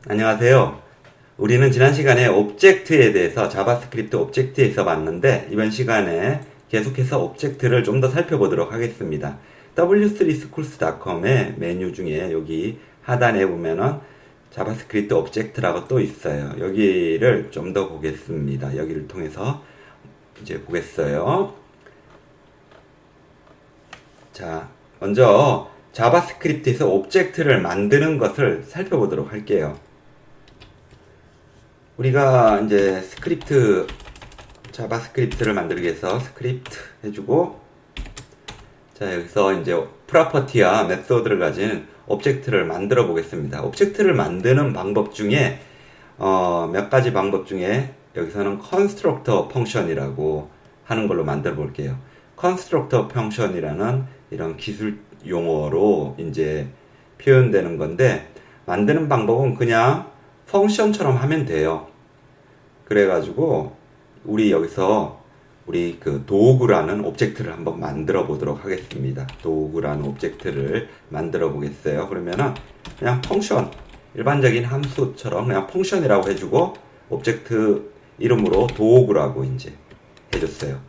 안녕하세요. 우리는 지난 시간에 오브젝트에 대해서 자바스크립트 오브젝트에서 봤는데 이번 시간에 계속해서 오브젝트를 좀 더 살펴보도록 하겠습니다. w3schools.com의 메뉴 중에 여기 하단에 보면은 자바스크립트 오브젝트라고 또 있어요. 여기를 좀 더 보겠습니다. 여기를 통해서 이제 보겠어요. 자, 먼저 자바스크립트에서 오브젝트를 만드는 것을 살펴보도록 할게요. 우리가 이제 자바스크립트를 만들기 위해서 스크립트 해주고, 자, 여기서 이제 프로퍼티와 메소드를 가진 오브젝트를 만들어 보겠습니다. 오브젝트를 만드는 방법 중에, 몇 가지 방법 중에 여기서는 컨스트럭터 펑션이라고 하는 걸로 만들어 볼게요. 컨스트럭터 펑션이라는 이런 기술 용어로 이제 표현되는 건데, 만드는 방법은 그냥 펑션처럼 하면 돼요. 그래가지고 우리 여기서 우리 그 도구라는 오브젝트를 한번 만들어 보도록 하겠습니다. 도구라는 오브젝트를 만들어 보겠어요. 그러면은 그냥 펑션, 일반적인 함수처럼 그냥 펑션이라고 해주고 오브젝트 이름으로 도구라고 이제 해줬어요.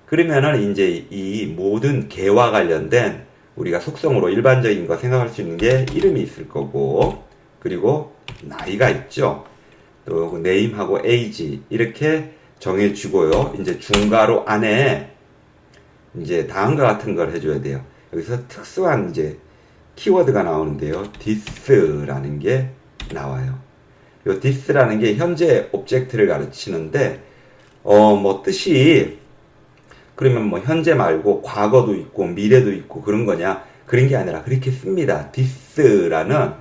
그러면은 이제 이 모든 개와 관련된 우리가 속성으로 일반적인 거 생각할 수 있는 게 이름이 있을 거고, 그리고 나이가 있죠. 또 네임하고 에이지 이렇게 정해주고요. 이제 중괄호 안에 이제 다음과 같은 걸 해줘야 돼요. 여기서 특수한 이제 키워드가 나오는데요. this라는 게 나와요. 요 this라는 게 현재 오브젝트를 가르치는데, 뭐 뜻이 그러면 뭐 현재 말고 과거도 있고 미래도 있고 그런 거냐? 그런 게 아니라 그렇게 씁니다. this라는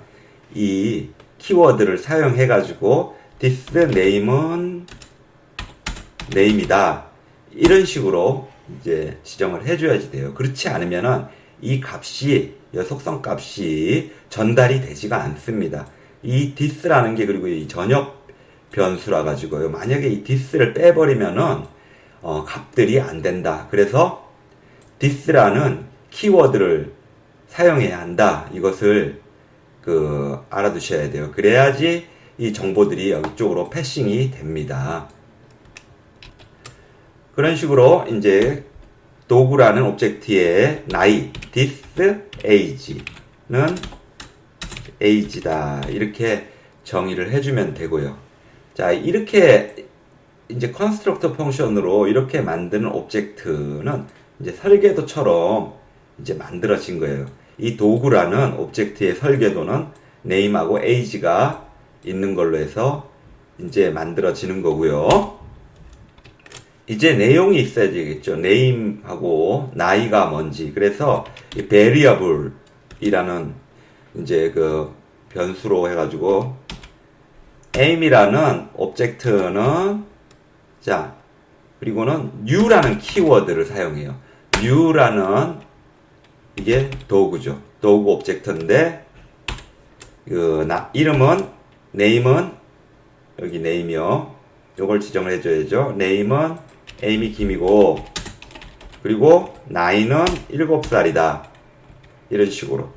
이 키워드를 사용해가지고 this name은 name이다. 이런 식으로 이제 지정을 해줘야지 돼요. 그렇지 않으면은 이 값이, 이 속성 값이 전달이 되지가 않습니다. 이 this라는 게 그리고 이 전역 변수라 가지고요. 만약에 이 this를 빼버리면은 값들이 안 된다. 그래서 this라는 키워드를 사용해야 한다. 이것을 알아두셔야 돼요. 그래야지 이 정보들이 여기쪽으로 패싱이 됩니다. 그런 식으로 이제 도구라는 오브젝트의 나이, this age는 age다. 이렇게 정의를 해주면 되고요. 자, 이렇게 이제 컨스트럭터 펑션으로 이렇게 만드는 오브젝트는 이제 설계도처럼 이제 만들어진 거예요. 이 도구라는 오브젝트의 설계도는 name하고 age가 있는 걸로 해서 이제 만들어지는 거고요. 이제 내용이 있어야 되겠죠. name하고 나이가 뭔지. 그래서 이 variable이라는 이제 그 변수로 해가지고 aim이라는 오브젝트는, 자, 그리고는 new라는 키워드를 사용해요. new라는 이게 도구죠. 도구 오브젝트인데, 이름은, name은, 여기 name이요. 요걸 지정을 해줘야죠. name은 에이미 김이고, 그리고 나이는 7살이다. 이런 식으로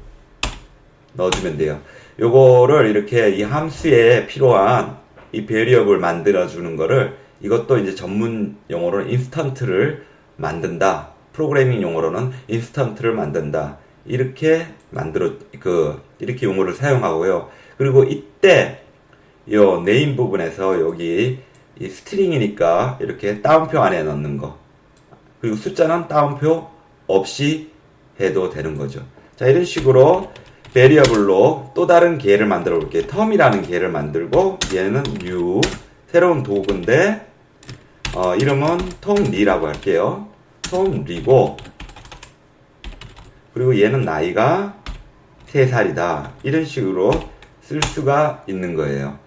넣어주면 돼요. 요거를 이렇게 이 함수에 필요한 이 베리어블 만들어주는 거를, 이것도 이제 전문 용어로는 인스턴트를 만든다. 프로그래밍 용어로는 인스턴트를 만든다. 이렇게 이렇게 용어를 사용하고요. 그리고 이때 요 네임 부분에서 여기 이 스트링이니까 이렇게 따옴표 안에 넣는 거, 그리고 숫자는 따옴표 없이 해도 되는 거죠. 자, 이런 식으로 베리어블로 또 다른 개를 만들어 볼게요. 텀이라는 개를 만들고, 얘는 new, 새로운 도구인데 이름은 톰리라고 할게요. 톰리고, 그리고 얘는 나이가 3살이다. 이런 식으로 쓸 수가 있는 거예요.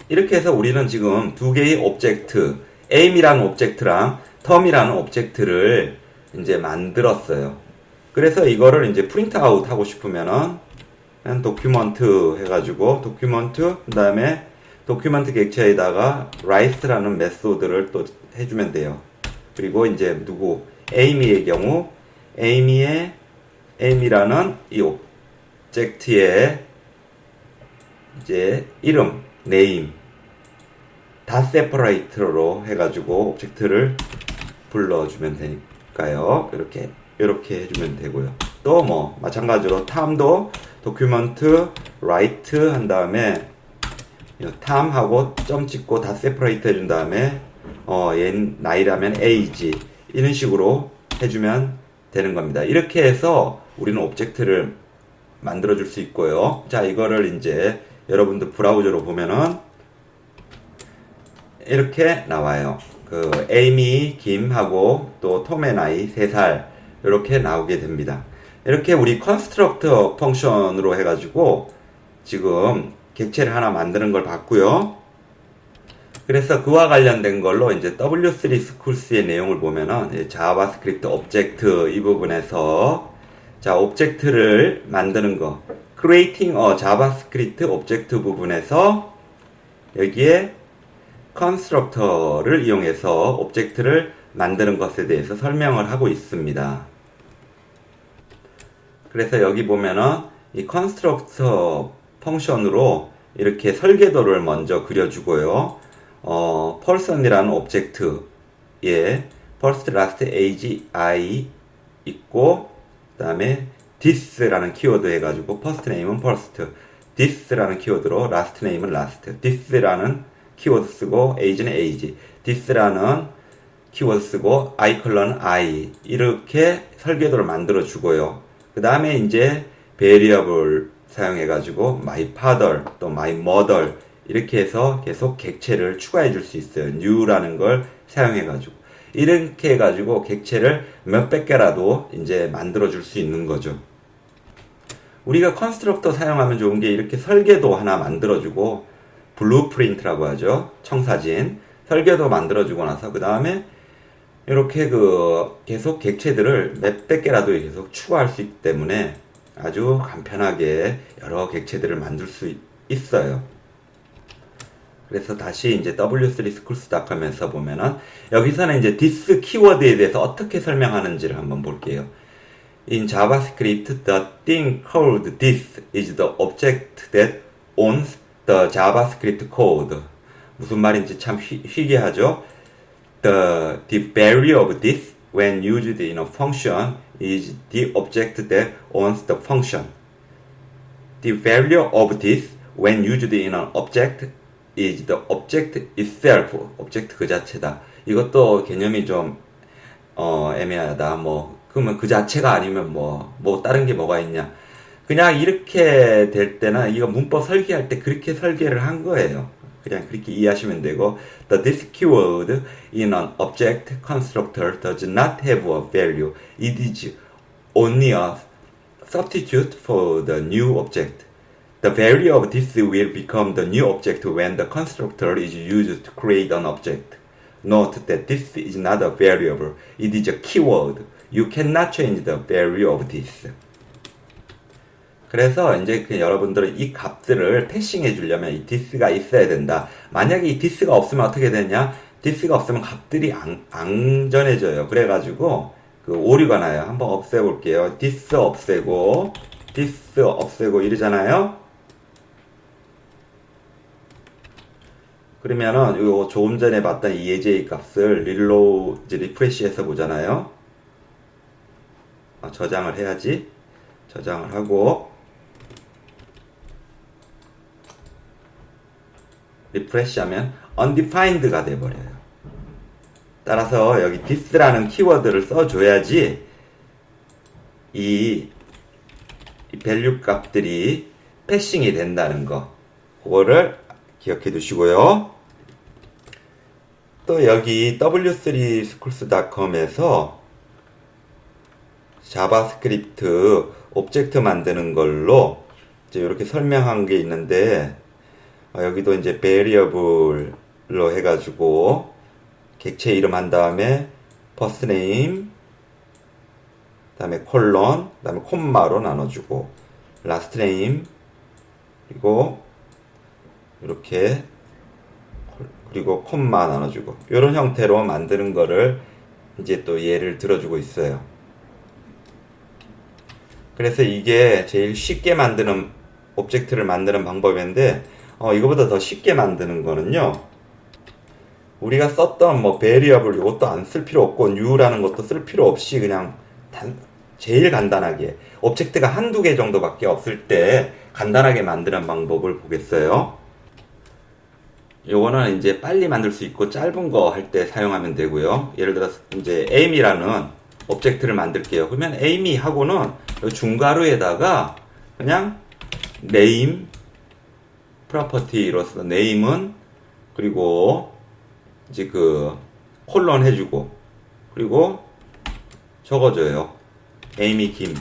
이렇게 해서 우리는 지금 두 개의 오브젝트, aim이라는 오브젝트랑 텀이라는 오브젝트를 이제 만들었어요. 그래서 이거를 이제 프린트 아웃 하고 싶으면은 그냥 도큐먼트 해가지고 도큐먼트, 그 다음에 도큐먼트 객체에다가 write라는 메소드를 또 해주면 돼요. 그리고 이제 aim이의 경우 aim이라는 이 옵젝트의 이제 이름, 네임 다 세퍼레이트로 해가지고 옵젝트를 불러주면 되니까요. 이렇게 해주면 되고요. 또 뭐 마찬가지로 탐도 도큐먼트 라이트 한 다음에 탐하고 점 찍고 다 세퍼레이트 해준 다음에 얘 나이라면 age 이런 식으로 해주면 되는 겁니다. 이렇게 해서 우리는 옵젝트를 만들어 줄 수 있고요. 자, 이거를 이제 여러분들 브라우저로 보면은 이렇게 나와요. 그 에이미 김하고 또 톰의 나이 3살 이렇게 나오게 됩니다. 이렇게 우리 컨스트럭터 펑션으로 해가지고 지금 객체를 하나 만드는 걸 봤고요. 그래서 그와 관련된 걸로 이제 W3 스쿨스의 내용을 보면은 자바스크립트 오브젝트 이 부분에서 자 오브젝트를 만드는 거 creating a JavaScript 오브젝트 부분에서 여기에 컨스트럭터를 이용해서 오브젝트를 만드는 것에 대해서 설명을 하고 있습니다. 그래서 여기 보면은 이 컨스트럭터 펑션으로 이렇게 설계도를 먼저 그려주고요. person이라는 오브젝트에 first, last, age, I 있고 그 다음에 this라는 키워드 해가지고 first name은 first, this라는 키워드로 last name은 last, this라는 키워드 쓰고 age는 age, this라는 키워드 쓰고 icolon은 I 이렇게 설계도를 만들어 주고요. 그 다음에 이제 variable 사용해가지고 my father 또 my mother 이렇게 해서 계속 객체를 추가해 줄 수 있어요. new라는 걸 사용해가지고 이렇게 해가지고 객체를 몇백 개라도 이제 만들어 줄 수 있는 거죠. 우리가 컨스트럭터 사용하면 좋은 게 이렇게 설계도 하나 만들어 주고 블루프린트라고 하죠. 청사진 설계도 만들어 주고 나서 그 다음에 이렇게 계속 객체들을 몇백 개라도 계속 추가할 수 있기 때문에 아주 간편하게 여러 객체들을 만들 수 있어요. 그래서 다시 이제 w3schools.com에서 보면은 여기서는 이제 this 키워드에 대해서 어떻게 설명하는지를 한번 볼게요. In JavaScript, the thing called this is the object that owns the JavaScript code. 무슨 말인지 참 희귀하죠? The value of this when used in a function is the object that owns the function. The value of this when used in an object is the object itself. object 그 자체다. 이것도 개념이 좀 애매하다. 그러면 그 자체가 아니면 다른 게 뭐가 있냐. 그냥 이렇게 될 때는 이거 문법 설계할 때 그렇게 설계를 한 거예요. 그냥 그렇게 이해하시면 되고 the this keyword in an object constructor does not have a value. It is only a substitute for the new object. The value of this will become the new object when the constructor is used to create an object. Note that this is not a variable. It is a keyword. You cannot change the value of this. 그래서 이제 여러분들은 이 값들을 패싱해 주려면 이 this가 있어야 된다. 만약에 이 this가 없으면 어떻게 되냐? this가 없으면 값들이 앙전해져요. 그래가지고 오류가 나요. 한번 없애볼게요. this 없애고 this 없애고 이러잖아요. 그러면은 요 조금 전에 봤던 이 예제의 값을 리프레시해서 보잖아요. 저장을 해야지. 저장을 하고 리프레시하면 undefined가 돼버려요. 따라서 여기 this라는 키워드를 써줘야지 이 value 값들이 패싱이 된다는 거 그거를 기억해 두시고요. 또 여기 w3schools.com에서 자바스크립트 오브젝트 만드는 걸로 이제 이렇게 설명한 게 있는데 여기도 이제 variable로 해가지고 객체 이름 한 다음에 first name 다음에 콜론 다음에 콤마로 나눠주고 last name 그리고 이렇게 그리고 콤마 나눠주고 이런 형태로 만드는 거를 이제 또 예를 들어주고 있어요. 그래서 이게 제일 쉽게 만드는 오브젝트를 만드는 방법인데 이거보다 더 쉽게 만드는 거는요. 우리가 썼던 뭐 베리어블 이것도 안 쓸 필요 없고 new라는 것도 쓸 필요 없이 그냥 제일 간단하게 오브젝트가 한두 개 정도밖에 없을 때 간단하게 만드는 방법을 보겠어요. 요거는 이제 빨리 만들 수 있고 짧은 거 할 때 사용하면 되고요. 예를 들어서 이제 amy라는 오브젝트를 만들게요. 그러면 amy 하고는 중괄호에다가 그냥 name 프로퍼티로서 name은 그리고 이제 그 콜론 해주고 그리고 적어줘요. amy 김.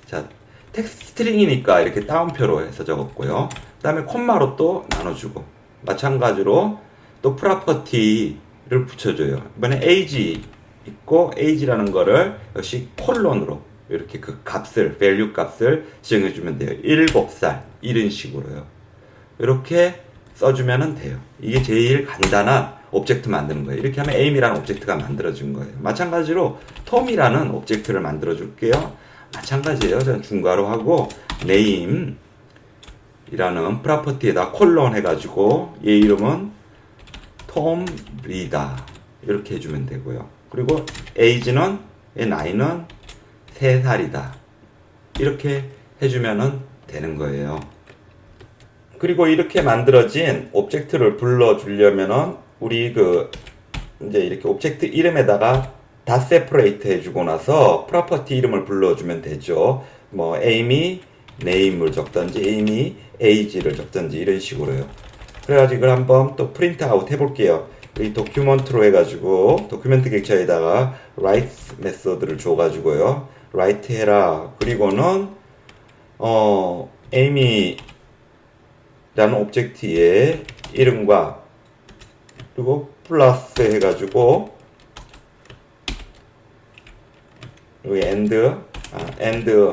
자, 텍스트 스트링이니까 이렇게 따옴표로 해서 적었고요. 그 다음에 콤마로 또 나눠주고 마찬가지로 또 프로퍼티를 붙여줘요. 이번에 age 있고 age라는 거를 역시 콜론으로 이렇게 그 값을 value 값을 지정해주면 돼요. 7살 이런 식으로요. 이렇게 써주면 돼요. 이게 제일 간단한 오브젝트 만드는 거예요. 이렇게 하면 aim이라는 오브젝트가 만들어진 거예요. 마찬가지로 tom이라는 오브젝트를 만들어 줄게요. 마찬가지예요. 저는 중괄호 하고 name 이라는 프로퍼티에다 콜론 해가지고 얘 이름은 톰 리다 이렇게 해주면 되고요. 그리고 age는 얘 나이는 3살이다 이렇게 해주면 되는 거예요. 그리고 이렇게 만들어진 오브젝트를 불러주려면은 우리 이제 이렇게 오브젝트 이름에다가 다 세퍼레이트 해주고 나서 프로퍼티 이름을 불러주면 되죠. 뭐 amy name을 적던지 amy age를 적던지 이런 식으로요. 그래가지고 이걸 한번 또 프린트 아웃 해볼게요. 이 도큐먼트로 해가지고 도큐멘트 객체에다가 write 메소드를 줘가지고요. write 해라. 그리고는 amy라는 오브젝트의 이름과 그리고 플러스 해가지고 여기 end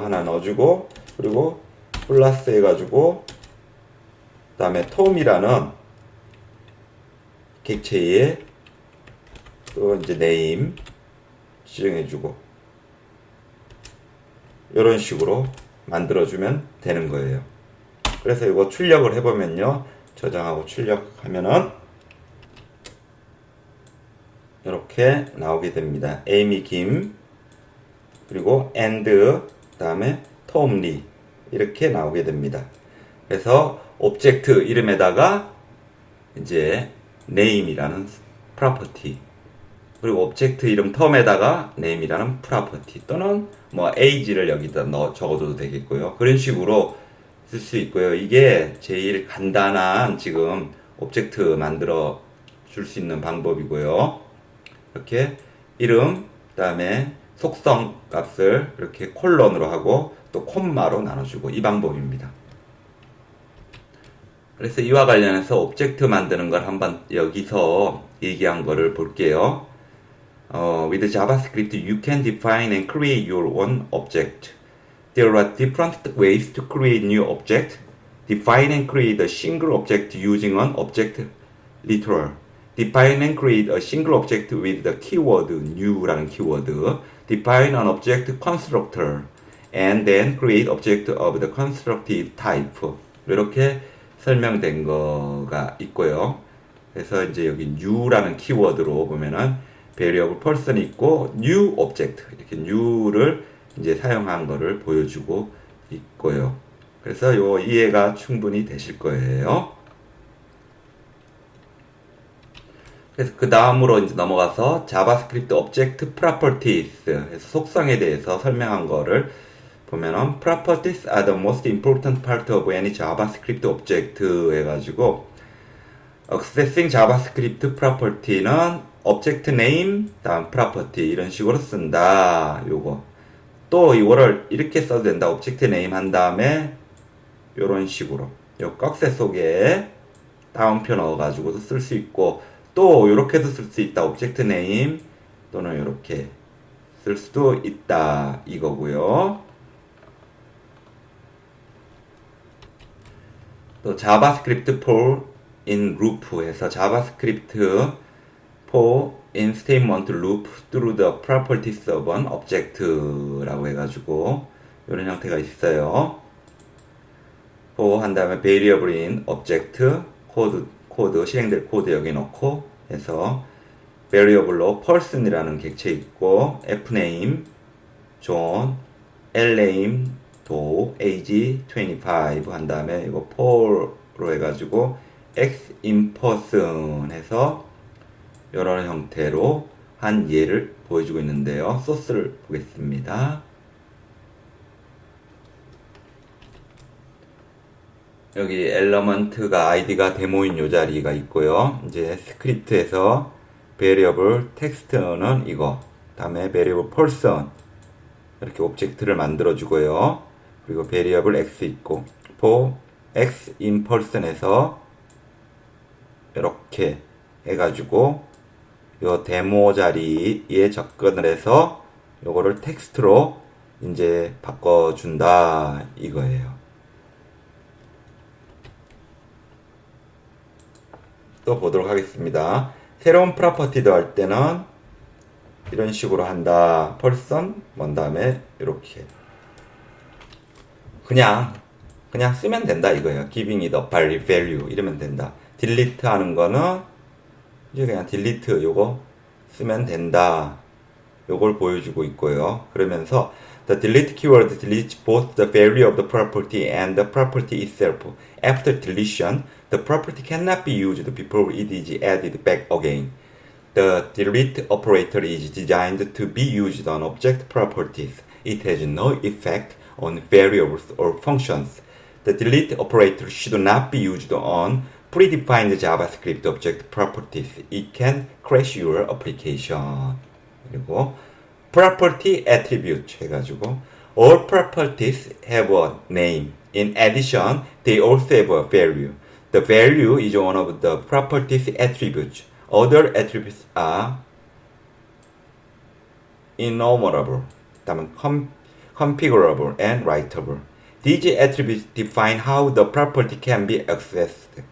하나 넣어주고 그리고 플러스 해가지고 그 다음에 톰이라는 객체의 또 이제 name 지정해주고 이런 식으로 만들어주면 되는 거예요. 그래서 이거 출력을 해보면요. 저장하고 출력하면은 이렇게 나오게 됩니다. amy 김 그리고 and 그 다음에 톰 리 이렇게 나오게 됩니다. 그래서 오브젝트 이름에다가 이제 name이라는 프로퍼티 그리고 오브젝트 이름 텀에다가 name이라는 프로퍼티 또는 뭐 age를 여기다 적어도 되겠고요. 그런 식으로 쓸 수 있고요. 이게 제일 간단한 지금 오브젝트 만들어 줄 수 있는 방법이고요. 이렇게 이름 그다음에 속성 값을 이렇게 콜론으로 하고 또 콤마로 나눠주고 이 방법입니다. 그래서 이와 관련해서 오브젝트 만드는 걸 한번 여기서 얘기한 거를 볼게요. With JavaScript, you can define and create your own object. There are different ways to create new object. Define and create a single object using an object literal. Define and create a single object with the keyword new라는 키워드. Define an object constructor. And then create object of the constructed type. 이렇게 설명된 거가 있고요. 그래서 이제 여기 new라는 키워드로 보면은 variable person 있고 new object 이렇게 new를 이제 사용한 거를 보여주고 있고요. 그래서 요 이해가 충분히 되실 거예요. 그래서 그 다음으로 이제 넘어가서 자바스크립트 오브젝트 프로퍼티스 해서 속성에 대해서 설명한 거를 보면은 properties are the most important part of any JavaScript object 해가지고 accessing JavaScript property는 object name 다음 property 이런 식으로 쓴다. 요거 또 이거를 이렇게 써도 된다. object name 한 다음에 요런 식으로 요 꺽쇠 속에 다운표 넣어가지고도 쓸 수 있고 또 요렇게도 쓸 수 있다. object name 또는 요렇게 쓸 수도 있다. 이거고요. 또 자바스크립트 for in loop 해서 자바스크립트 for in statement loop through the properties of an object라고 해가지고 이런 형태가 있어요. 한 다음에 variable in object 코드 실행될 코드 여기 넣고 해서 variable로 person이라는 객체 있고 fname 존 lname 도 age 25 한 다음에 이거 for로 해가지고 x in person 해서 이런 형태로 한 예를 보여주고 있는데요. 소스를 보겠습니다. 여기 엘러먼트가 아이디가 데모인 요 자리가 있고요. 이제 스크립트에서 variable 텍스트는 이거, 다음에 variable person 이렇게 오브젝트를 만들어 주고요. 그리고 variable x 있고 for x in person에서 이렇게 해가지고 요 데모 자리에 접근을 해서 요거를 텍스트로 이제 바꿔준다 이거예요. 또 보도록 하겠습니다. 새로운 프로퍼티도 할 때는 이런 식으로 한다. person 먼 다음에 이렇게 그냥 쓰면 된다 이거예요. giving it a value 이러면 된다. delete 하는 거는 이제 그냥 delete 요거 쓰면 된다. 요걸 보여주고 있고요. 그러면서 the delete keyword deletes both the value of the property and the property itself. After deletion, the property cannot be used before it is added back again. The delete operator is designed to be used on object properties. It has no effect on variables or functions. The delete operator should not be used on predefined JavaScript object properties. It can crash your application. 그리고 property attribute 해가지고 all properties have a name. In addition, they also have a value. The value is one of the properties attributes. Other attributes are enumerable, configurable, and writable. These attributes define how the property can be accessed.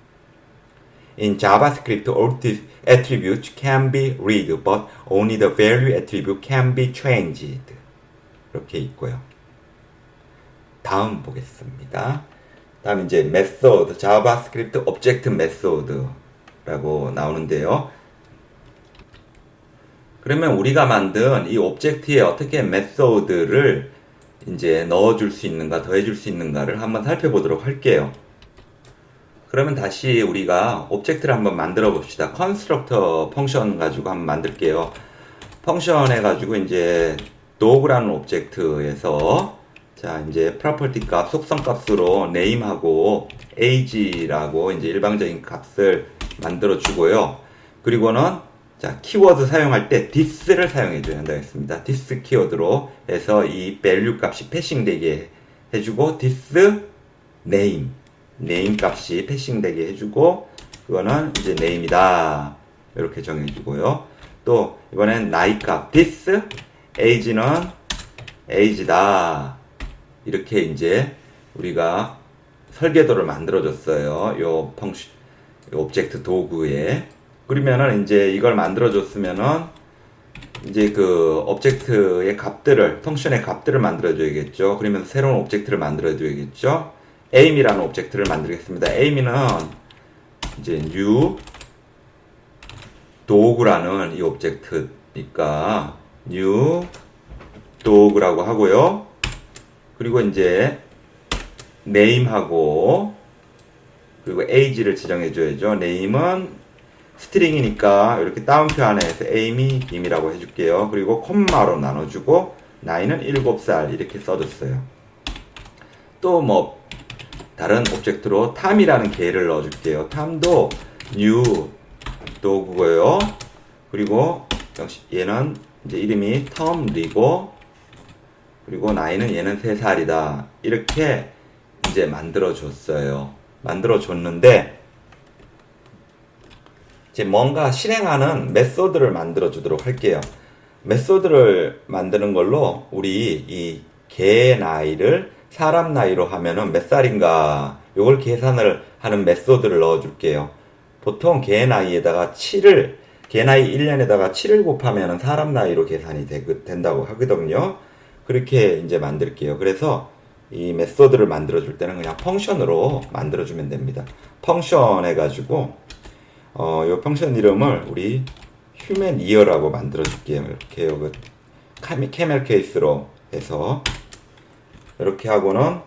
In JavaScript, all these attributes can be read, but only the value attribute can be changed. 이렇게 있고요. 다음 보겠습니다. 다음 이제 method, JavaScript object method라고 나오는데요. 그러면 우리가 만든 이 오브젝트에 어떻게 method를 이제 넣어줄 수 있는가, 더해줄 수 있는가를 한번 살펴보도록 할게요. 그러면 다시 우리가 오브젝트를 한번 만들어 봅시다. 컨스트럭터 펑션 가지고 한번 만들게요. 펑션 해가지고 이제 dog라는 오브젝트에서 자 이제 property 값, 속성 값으로 name하고 age라고 이제 일방적인 값을 만들어 주고요. 그리고는 자 키워드 사용할 때 this를 사용해 줘야 한다고 했습니다. this 키워드로 해서 이 value 값이 패싱되게 해주고 this name 값이 패싱되게 해주고 그거는 이제 name이다 이렇게 정해주고요. 또 이번엔 나이 값 this age는 age다 이렇게 이제 우리가 설계도를 만들어 줬어요. 요 펑션 요 오브젝트 도구에. 그러면은 이제 이걸 만들어 줬으면은 이제 그 오브젝트의 값들을 펑션의 값들을 만들어 줘야겠죠. 그러면서 새로운 오브젝트를 만들어 줘야겠죠. aim이라는 오브젝트를 만들겠습니다. aim은 이제 new dog라는 이 오브젝트니까 new dog라고 하고요. 그리고 이제 name하고 그리고 age를 지정해 줘야죠. name은 스트링이니까 이렇게 따옴표 안에서 aim이 김이라고 해줄게요. 그리고 콤마로 나눠주고 나이는 7살 이렇게 써줬어요. 또 뭐 다른 오브젝트로 탐이라는 개를 넣어줄게요. 탐도 new dog고요. 그리고 역시 얘는 이제 이름이 텀리고 그리고 나이는 얘는 3살이다. 이렇게 이제 만들어줬어요. 만들어줬는데 이제 뭔가 실행하는 메소드를 만들어주도록 할게요. 메소드를 만드는 걸로 우리 이 개 나이를 사람 나이로 하면은 몇 살인가 요걸 계산을 하는 메소드를 넣어줄게요. 보통 개 나이에다가 개 나이 1년에다가 7을 곱하면은 사람 나이로 계산이 된다고 하거든요. 그렇게 이제 만들게요. 그래서 이 메소드를 만들어 줄 때는 그냥 펑션으로 만들어 주면 됩니다. 펑션 해가지고 요 펑션 이름을 우리 human ear라고 만들어 줄게요. 이렇게 요거 캐멜 케이스로 해서 이렇게 하고는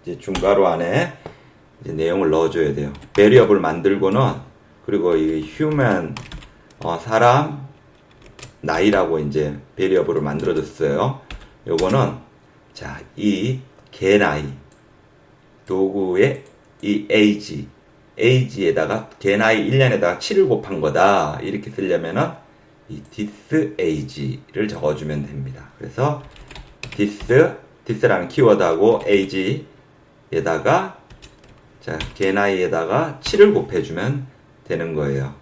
이제 중괄호 안에 이제 내용을 넣어줘야 돼요. 베리어블 만들고는 그리고 이 human 사람 나이라고 이제 베리어블을 만들어줬어요. 요거는 자, 이 개 나이 도구의 이 age에다가 개 나이 1년에다가 7을 곱한 거다. 이렇게 쓰려면은 이 this age를 적어주면 됩니다. 그래서 this라는 키워드하고 age에다가 자, 개 나이에다가 7을 곱해주면 되는 거예요.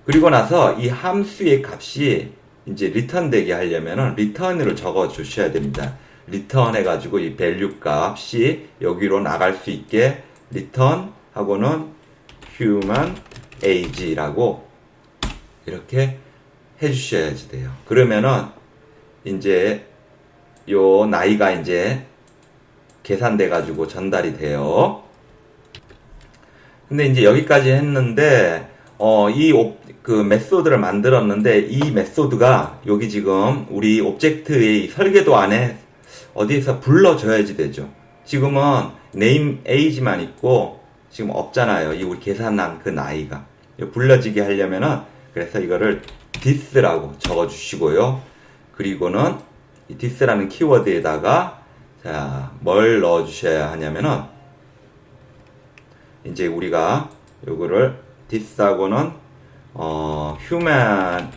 그리고 나서 이 함수의 값이 이제 리턴 되게 하려면은 리턴을 적어 주셔야 됩니다. 리턴 해가지고 이 밸류 값이 여기로 나갈 수 있게 리턴 하고는 human age라고 이렇게 해주셔야지 돼요. 그러면은 이제 요 나이가 이제 계산돼 가지고 전달이 돼요. 근데 이제 여기까지 했는데 그 메소드를 만들었는데 이 메소드가 여기 지금 우리 오브젝트의 설계도 안에 어디에서 불러줘야지 되죠. 지금은 name age만 있고 지금 없잖아요. 이 우리 계산한 그 나이가 불러지게 하려면은 그래서 이거를 this라고 적어주시고요. 그리고는 이 this라는 키워드에다가 자, 뭘 넣어주셔야 하냐면은 이제 우리가 요거를 this하고는 human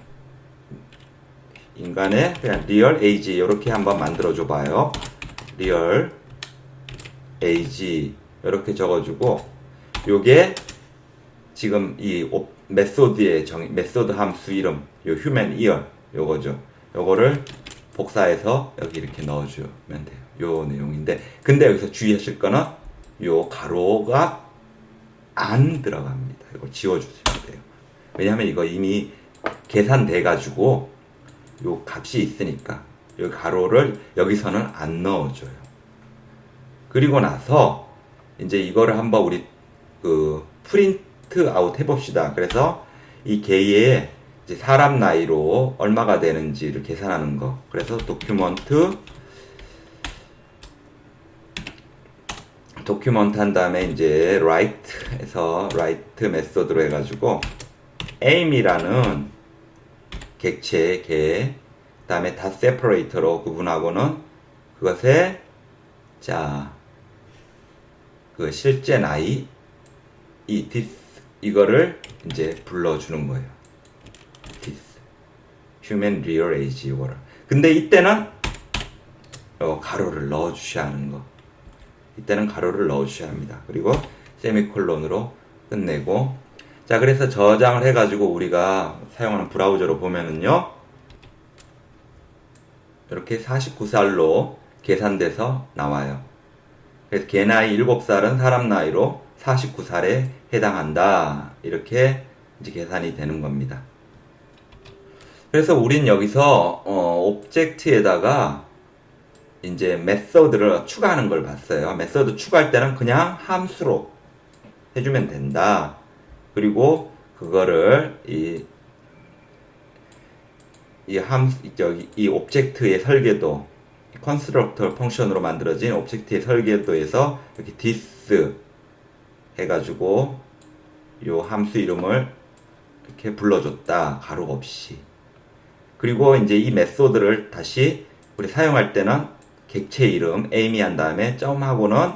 인간의 그냥 real age 이렇게 한번 만들어 줘 봐요. real age 이렇게 적어주고 요게 지금 이 메소드의 메소드 함수 이름 요 human ear 요거죠. 요거를 복사해서 여기 이렇게 넣어주면 돼요. 요 내용인데 근데 여기서 주의하실 거는 요 가로가 안 들어갑니다. 이걸 지워주셔야 돼요. 왜냐하면 이거 이미 계산돼 가지고 요 값이 있으니까 요 가로를 여기서는 안 넣어줘요. 그리고 나서 이제 이거를 한번 우리 그 프린트 아웃 해봅시다. 그래서 이 개의 이제 사람 나이로 얼마가 되는지를 계산하는 거. 그래서 도큐먼트 한 다음에 이제 write에서 write 메소드로 해가지고 aim이라는 객체 개 그다음에 다 separator로 구분하고는 그것에 자 그 실제 나이 이 this 이거를 이제 불러주는 거예요. this human real age 이거를. 근데 이때는 가로를 넣어주셔야 하는 거. 이때는 가로를 넣어주셔야 합니다. 그리고 세미콜론으로 끝내고 자 그래서 저장을 해가지고 우리가 사용하는 브라우저로 보면은요 이렇게 49살로 계산돼서 나와요. 그래서 개 나이 7살은 사람 나이로 49살에 해당한다. 이렇게 이제 계산이 되는 겁니다. 그래서 우린 여기서 오브젝트에다가 이제 메소드를 추가하는 걸 봤어요. 메소드 추가할 때는 그냥 함수로 해주면 된다. 그리고 그거를 이 오브젝트의 설계도 컨스트럭터 펑션으로 만들어진 오브젝트의 설계도에서 이렇게 this 해가지고 요 함수 이름을 이렇게 불러줬다. 가로 없이. 그리고 이제 이 메소드를 다시 우리 사용할 때는 객체 이름 aim이 한 다음에 점하고는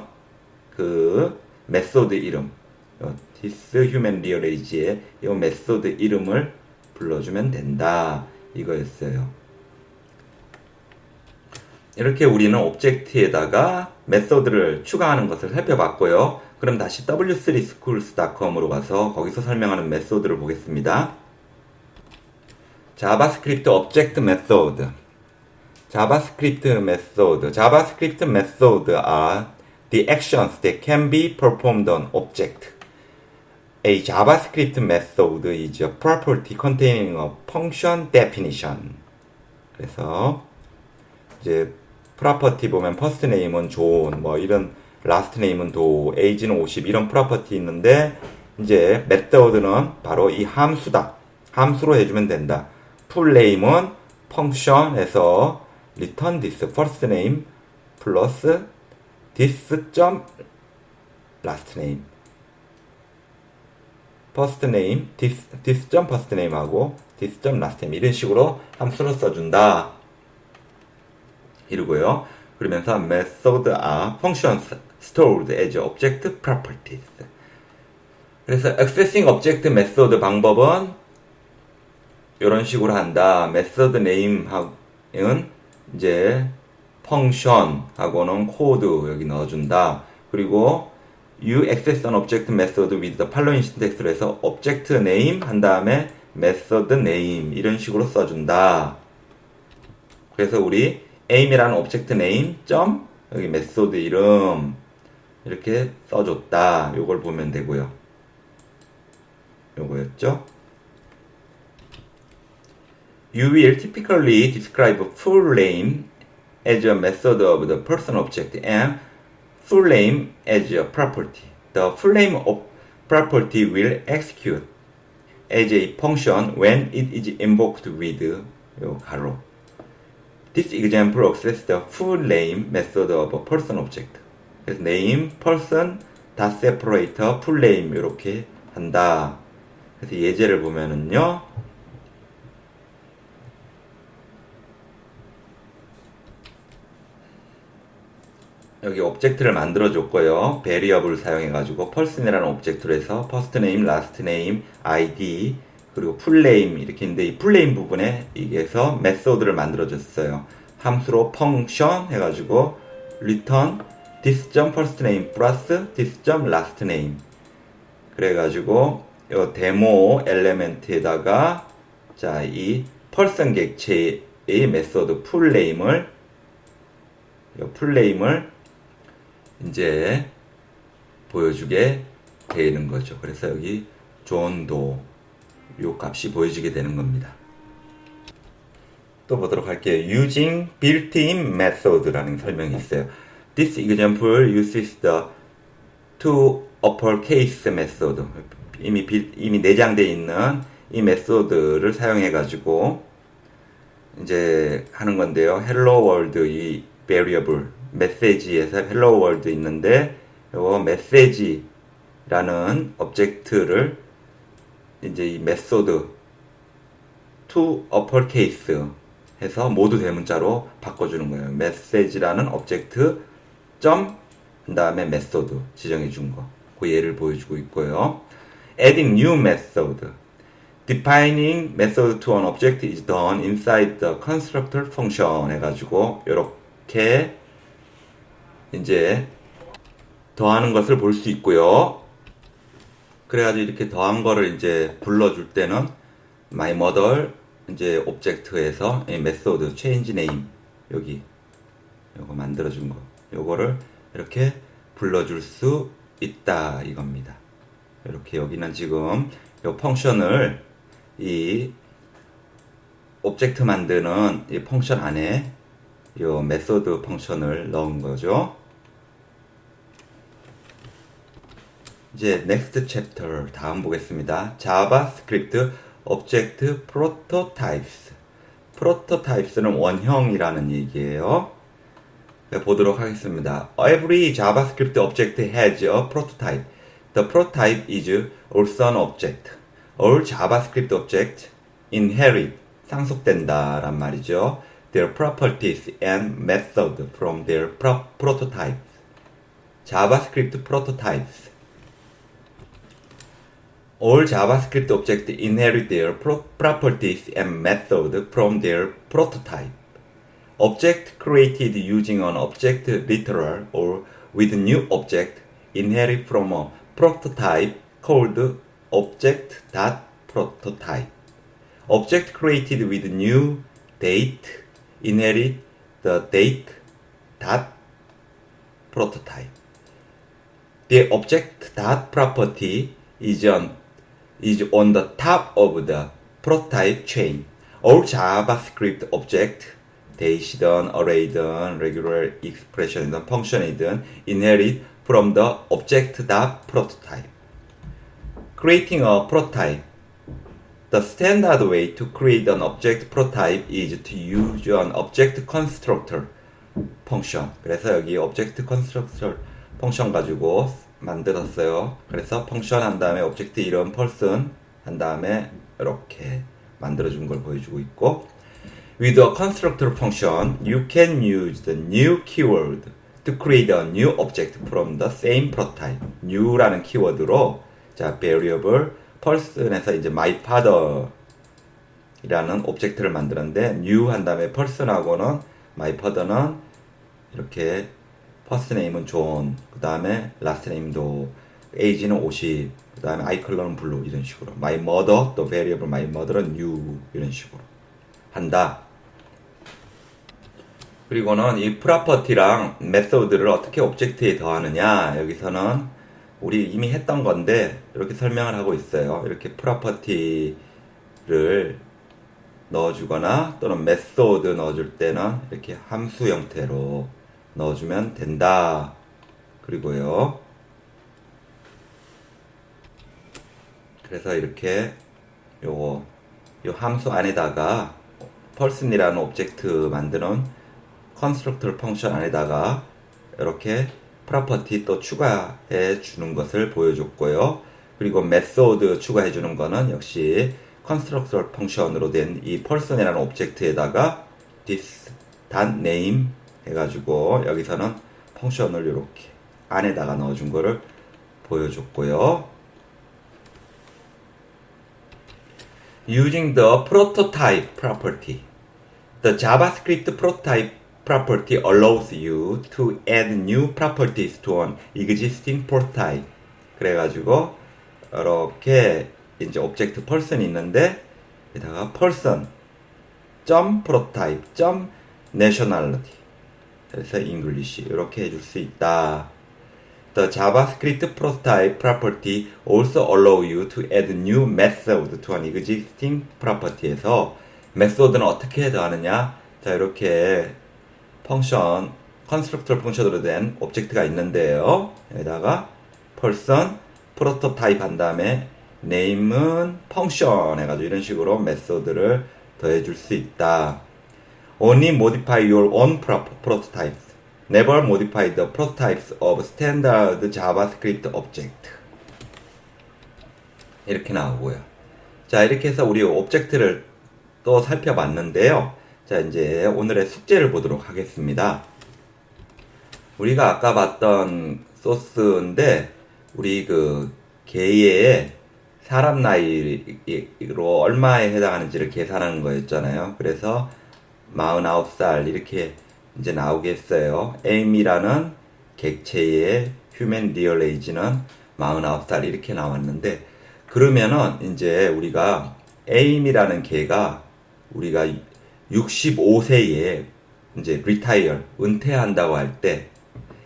그 메소드 이름 this human real age의 이 메소드 이름을 불러주면 된다. 이거였어요. 이렇게 우리는 오브젝트에다가 메소드를 추가하는 것을 살펴봤고요. 그럼 다시 w3schools.com으로 가서 거기서 설명하는 메소드를 보겠습니다. 자바스크립트 오브젝트 메소드. JavaScript method are the actions that can be performed on object. A JavaScript method is a property containing a function definition. 그래서 이제 프로퍼티 보면 퍼스트 네임은 존, 뭐 이런 라스트 네임은 도, 에이지는 50 이런 프로퍼티 있는데 이제 메서드는 바로 이 함수다. 함수로 해주면 된다. 풀 네임은 펑션에서 return this first name 플러스 this 점 last name first name this 점 first name 하고 this 점 last name 이런 식으로 함수로 써준다. 이러고요. 그러면서 method are functions stored as object properties. 그래서 accessing object method 방법은 이런 식으로 한다. method name은 이제 function하고는 코드 여기 넣어준다. 그리고 you access an object method with the following syntax로 해서 object name 한 다음에 method name 이런 식으로 써준다. 그래서 우리 aim이라는 object name 점 여기 method 이름 이렇게 써줬다. 요걸 보면 되고요. 요거였죠. You will typically describe full name as a method of the person object and full name as a property. The full name of property will execute as a function when it is invoked with 요 가로. This example accesses the full name method of a person object. 그래서 name, person, dot separator, full name 이렇게 한다. 그래서 예제를 보면은요. 여기 오브젝트를 만들어 줬고요. variable 사용해가지고 person이라는 오브젝트로 해서 first name, last name, id 그리고 full name 이렇게 있는데 이 full name 부분에 이게서 method를 만들어 줬어요. 함수로 function 해가지고 return this first name 플러스 this last name 그래가지고 이 데모 엘레멘트에다가 자 이 person 객체의 메소드 full name을 이제 보여주게 되는 거죠. 그래서 여기 존도 요 값이 보여지게 되는 겁니다. 또 보도록 할게요. Using built-in method라는 설명이 있어요. This example uses the to uppercase method. 이미 내장되어 있는 이 메소드를 사용해 가지고 이제 하는 건데요. hello world 이 variable 메시지에서 hello world 있는데 요 메시지라는 오브젝트를 이제 이 메소드 to uppercase 해서 모두 대문자로 바꿔주는 거예요. 메시지라는 오브젝트 점 그다음에 메소드 지정해 준 거. 그 예를 보여주고 있고요. Adding new method. Defining method to an object is done inside the constructor function 해가지고 이렇게 이제 더하는 것을 볼 수 있고요. 그래가지고 이렇게 더한 거를 이제 불러줄 때는 my mother 이제 오브젝트에서 이 메소드 change name 여기 요거 만들어준 거 요거를 이렇게 불러줄 수 있다 이겁니다. 이렇게 여기는 지금 요 펑션을 이 오브젝트 만드는 이 펑션 안에 요 메소드 펑션을 넣은 거죠. 이제 next chapter 다음 보겠습니다. 자바스크립트 object prototypes. prototypes는 원형이라는 얘기예요. 보도록 하겠습니다. Every JavaScript object has a prototype. The prototype is also an object. All JavaScript objects inherit, 상속된다 란 말이죠. Their properties and method from their prototypes. JavaScript prototypes. All JavaScript objects inherit their properties and method from their prototype. Object created using an object literal or with new object inherit from a prototype called object.prototype. Object created with new date inherit the date.prototype. The object.property is on the top of the prototype chain. All JavaScript objects date이든 array든 regular expression이든 function이든 inherit from the object.prototype. Creating a prototype. The standard way to create an object prototype is to use an object constructor function. 그래서 여기 object constructor function 가지고 만들었어요. 그래서 펑션 한 다음에 object 이름 person 한 다음에 이렇게 만들어준 걸 보여주고 있고, with a constructor function, you can use the new keyword to create a new object from the same prototype. new라는 키워드로 자 variable person에서 이제 my father 이라는 오브젝트를 만들었는데 new 한 다음에 person하고는 my father는 이렇게 first name은 존, 그 다음에 last name도 age는 50, 그 다음에 eye color는 blue 이런 식으로 my mother 또 variable my mother은 new 이런 식으로 한다. 그리고는 이 프로퍼티랑 메소드를 어떻게 오브젝트에 더하느냐, 여기서는 우리 이미 했던 건데 이렇게 설명을 하고 있어요. 이렇게 프로퍼티를 넣어주거나 또는 메소드 넣어줄 때는 이렇게 함수 형태로 넣어주면 된다. 그리고요, 그래서 이렇게 요 함수 안에다가 person이라는 오브젝트 만드는 컨스트럭터 펑션 안에다가 이렇게 프로퍼티 또 추가해 주는 것을 보여줬고요. 그리고 메소드 추가해 주는 거는 역시 컨스트럭터 펑션으로 된 이 person이라는 오브젝트에다가 this 단 name 해가지고 여기서는 펑션을 이렇게 안에다가 넣어준 거를 보여줬고요. Using the prototype property, the JavaScript prototype property allows you to add new properties to an existing prototype. 그래가지고 이렇게 이제 오브젝트 person이 있는데 여기다가 person .prototype .nationality 그래서 English 이렇게 해줄 수 있다. The JavaScript prototype property also allow you to add new method to an existing property에서 메소드는 어떻게 더하느냐, 자 이렇게 펑션 컨스트럭터 펑션으로 된 오브젝트가 있는데요. 여기다가 person prototype 한 다음에 name은 펑션 해가지고 이런 식으로 메소드를 더해줄 수 있다. Only modify your own prototypes. Never modify the prototypes of standard JavaScript object. 이렇게 나오고요. 자, 이렇게 해서 우리 오브젝트를 또 살펴봤는데요. 자, 이제 오늘의 숙제를 보도록 하겠습니다. 우리가 아까 봤던 소스인데, 우리 그 개의 사람 나이로 얼마에 해당하는지를 계산하는 거였잖아요. 그래서 49살 이렇게 이제 나오겠어요. 에이미라는 객체의 휴먼 리얼 에이지는 49살 이렇게 나왔는데, 그러면은 이제 우리가 에이미라는 개가 우리가 65세에 이제 retire 은퇴한다고 할 때,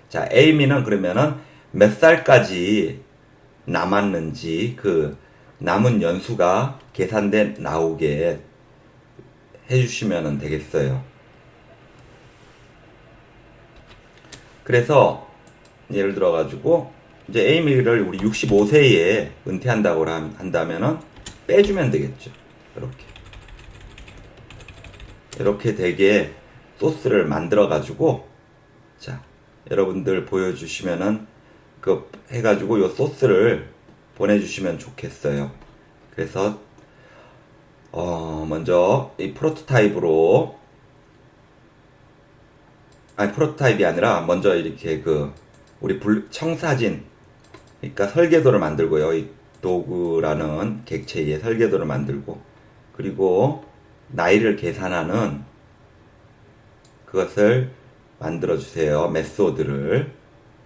자 에이미는 그러면은 몇 살까지 남았는지 그 남은 연수가 계산돼 나오게 해주시면 되겠어요. 그래서 예를 들어 가지고 이제 에이미를 우리 65세에 은퇴한다고 한다면은 빼주면 되겠죠. 이렇게 되게 소스를 만들어 가지고, 자 여러분들 보여주시면은 그 해가지고 요 소스를 보내주시면 좋겠어요. 그래서 먼저 이 프로토타입으로, 아니 프로토타입이 아니라 먼저 이렇게 그 우리 청사진, 그러니까 설계도를 만들고요. 이 도구라는 객체의 설계도를 만들고, 그리고 나이를 계산하는 그것을 만들어 주세요. 메소드를.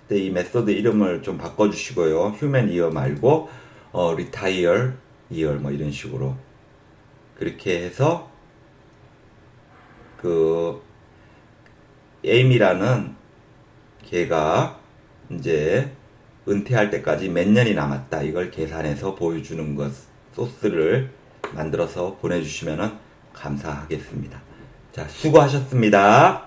근데 이 메소드 이름을 좀 바꿔 주시고요. 휴먼 이어 말고 retire year 뭐 이런 식으로 그렇게 해서 그 에이미라는 걔가 이제 은퇴할 때까지 몇 년이 남았다 이걸 계산해서 보여주는 것 소스를 만들어서 보내주시면 감사하겠습니다. 자, 수고하셨습니다.